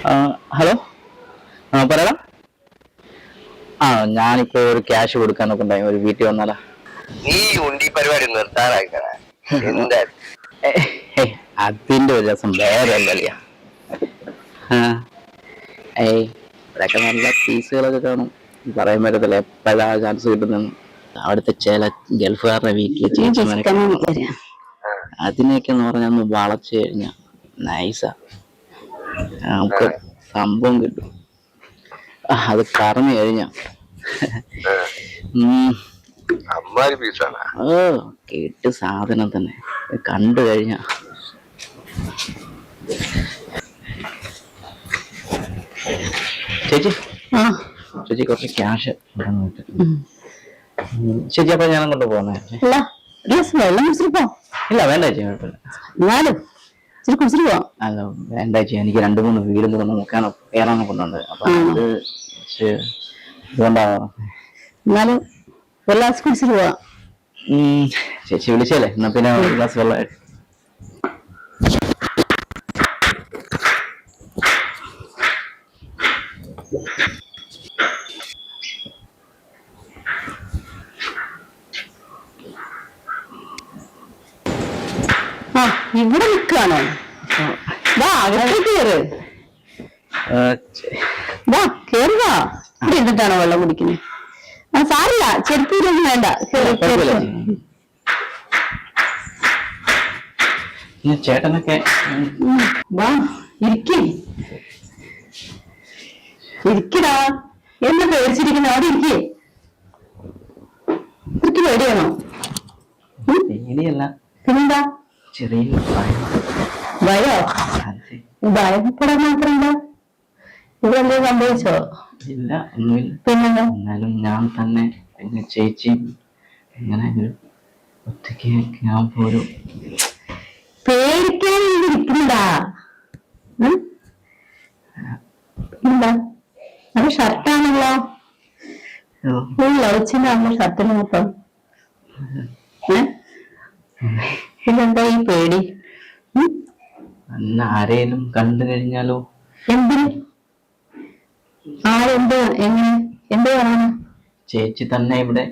Hello, പറയടാ. ഞാനിപ്പോ ഒരു ക്യാഷ് കൊടുക്കാനൊക്കെ ഉണ്ടായി, ഒരു വീട്ടിൽ വന്നാലാ. നീ ഉണ്ടി പരിപാടി നിർത്താനായിക്കണ എന്താ? അതിന്റെ ഒരു രസം വേറെ അല്ലല്ല. ഇവിടെയൊക്കെ നല്ല ഫീസുകളൊക്കെ കാണും, പറയാൻ പറ്റത്തില്ല എപ്പോഴാ ചാൻസ് കിട്ടുന്നെന്ന്. അവിടുത്തെ ചില ഗൾഫുകാരുടെ വീട്ടില് ചേച്ചിമാരൊക്കെ അതിനെയൊക്കെ എന്ന് പറഞ്ഞാൽ ഒന്ന് വളച്ചു കഴിഞ്ഞാ നൈസാ, നമുക്ക് സംഭവം കിട്ടും. അത് കറന്നു കഴിഞ്ഞാ കേട്ട് സാധനം തന്നെ കണ്ടു കഴിഞ്ഞ. ചേച്ചി ചേച്ചി കുറച്ച് ക്യാഷ് ചേച്ചി, അപ്പൊ ഞാനും കൊണ്ട് പോകുന്നേ. ഇല്ല വേണ്ട ചേച്ചി, കുഴപ്പമില്ല. അല്ല വേണ്ട ചേച്ചി, എനിക്ക് 2-3 വീടും കൂടെ നോക്കാനോ കയറാനോ കൊണ്ടുണ്ട്. അപ്പൊ അത് ഇതുകൊണ്ടാ. എന്നാലും ഒരു ഗ്ലാസ് കുടിച്ചിട്ട് പോവാം. ചേച്ചി വിളിച്ചല്ലേ, എന്നാ പിന്നെ ഒരു ഗ്ലാസ് വെള്ളം. ഇവിടെ നിൽക്കാണോ? കേറ്, കേറുക. ഇവിടെ ഇരുന്നിട്ടാണോ വെള്ളം കുടിക്കുന്നത്? സാരില്ല, ചെരുപ്പൂരൊന്നും വേണ്ട. ചേട്ടനൊക്കെ വാ, ഇരിക്കടാ. എന്നെ പേടിച്ചിരിക്കുന്ന അവിടെ ഇരിക്കേ. ഇരിക്ക്, പേടിയാണോ? പേടിയല്ല, പിന്നെന്താ? ചെറിയ ഭയോ? ഭയപ്പെടാൻ മാത്രം എന്താ? ഇവിടെ എന്താ സംഭവിച്ചോ? ഇല്ല, ഒന്നുമില്ല. പിന്നെന്താ? എന്നാലും ഞാൻ തന്നെ പിന്നെ ചേച്ചിയും ഇങ്ങനെ ഒരു ഒറ്റയ്ക്ക് ഞാൻ പോരും. പേടിക്കാൻ ഇരിക്കണ്ടാ. എന്താ അത് ഷർട്ടാണല്ലോ, ലവിച്ചിന്റെ അമ്മ ഷർട്ടിന് മൊത്തം. പിന്നെന്താ ഈ പേടി? ആരേലും കണ്ടു കഴിഞ്ഞാലോ? എന്തിന്? ആരെന്ത്? എങ്ങനെ? എന്ത് കാണാനാ? ചേച്ചി തന്നെ ഇവിടെ